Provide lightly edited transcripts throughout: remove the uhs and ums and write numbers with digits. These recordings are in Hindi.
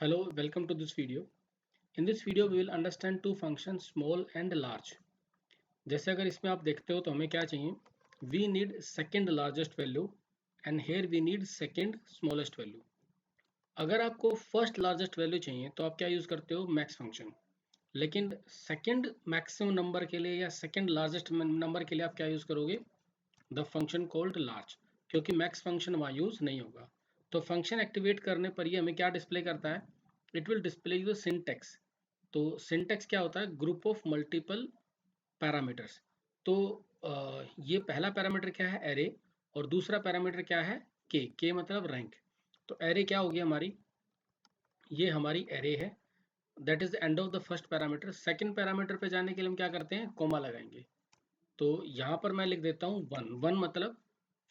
Hello, welcome to this video. In this video, we will understand two functions, small and large. जैसे अगर इसमें आप देखते हो तो हमें क्या चाहिए? We need second largest value and here we need second smallest value. अगर आपको first largest value चाहिए तो आप क्या यूज करते हो? Max function. लेकिन second maximum number के लिए या second largest number के लिए आप क्या यूज करोगे? The function called large. क्योंकि max function वहाँ यूज नहीं होगा. तो फंक्शन एक्टिवेट करने पर ये हमें क्या डिस्प्ले करता है? It will display the syntax. तो सिंटेक्स क्या होता है? Group of multiple parameters. तो ये पहला पैरामीटर क्या है? एरे. और दूसरा पैरामीटर क्या है? के मतलब रैंक. तो एरे क्या होगी हमारी? ये हमारी एरे है. That is the end of the first parameter. Second parameter पे जाने के लिए हम क्या करते हैं? कोमा लगाएंगे. तो यहाँ पर मैं लिख देता हूँ 1. 1 मतलब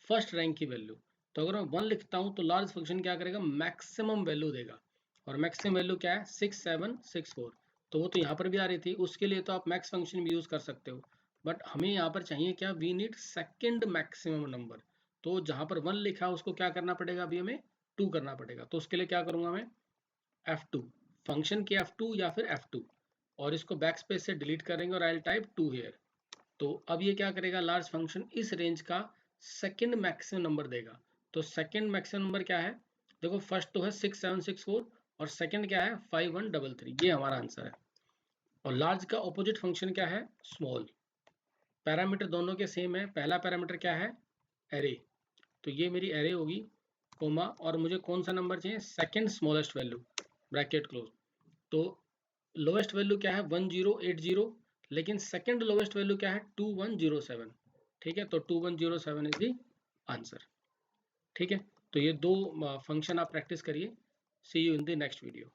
फर्स्ट रैंक की वैल्यू. तो अगर मैं 1 लिखता हूँ तो लार्ज फंक्शन क्या करेगा? मैक्सिमम वैल्यू देगा. और मैक्सिमम वैल्यू क्या है? 6764. तो वो तो यहाँ पर भी आ रही थी. उसके लिए तो आप मैक्स फंक्शन भी यूज कर सकते हो. बट हमें यहाँ पर चाहिए क्या? We need second maximum number. तो जहाँ पर 1 लिखा उसको क्या करना पड़ेगा? अभी हमें 2 करना पड़ेगा. तो उसके लिए क्या करूंगा मैं? F2. फंक्शन के F2 या फिर F2. और इसको बैक स्पेस से डिलीट करेंगे और आई विल टाइप 2 हियर. तो अब ये क्या करेगा? लार्ज फंक्शन इस रेंज का सेकंड मैक्सिमम नंबर देगा. तो सेकंड मैक्सिमम नंबर क्या है? देखो फर्स्ट तो है 6764 और सेकंड क्या है? 5133. ये हमारा आंसर है. और लार्ज का ऑपोजिट फंक्शन क्या है? स्मॉल. पैरामीटर दोनों के सेम है. पहला पैरामीटर क्या है? एरे. तो ये मेरी एरे होगी कोमा. और मुझे कौन सा नंबर चाहिए? Second smallest value bracket close. तो लोएस्ट वैल्यू क्या है? 1080. लेकिन सेकंड लोएस्ट वैल्यू क्या है? 2107. ठीक है. तो 2107 इज द आंसर. ठीक है. तो ये दो फंक्शन आप प्रैक्टिस करिए. See you in the next video.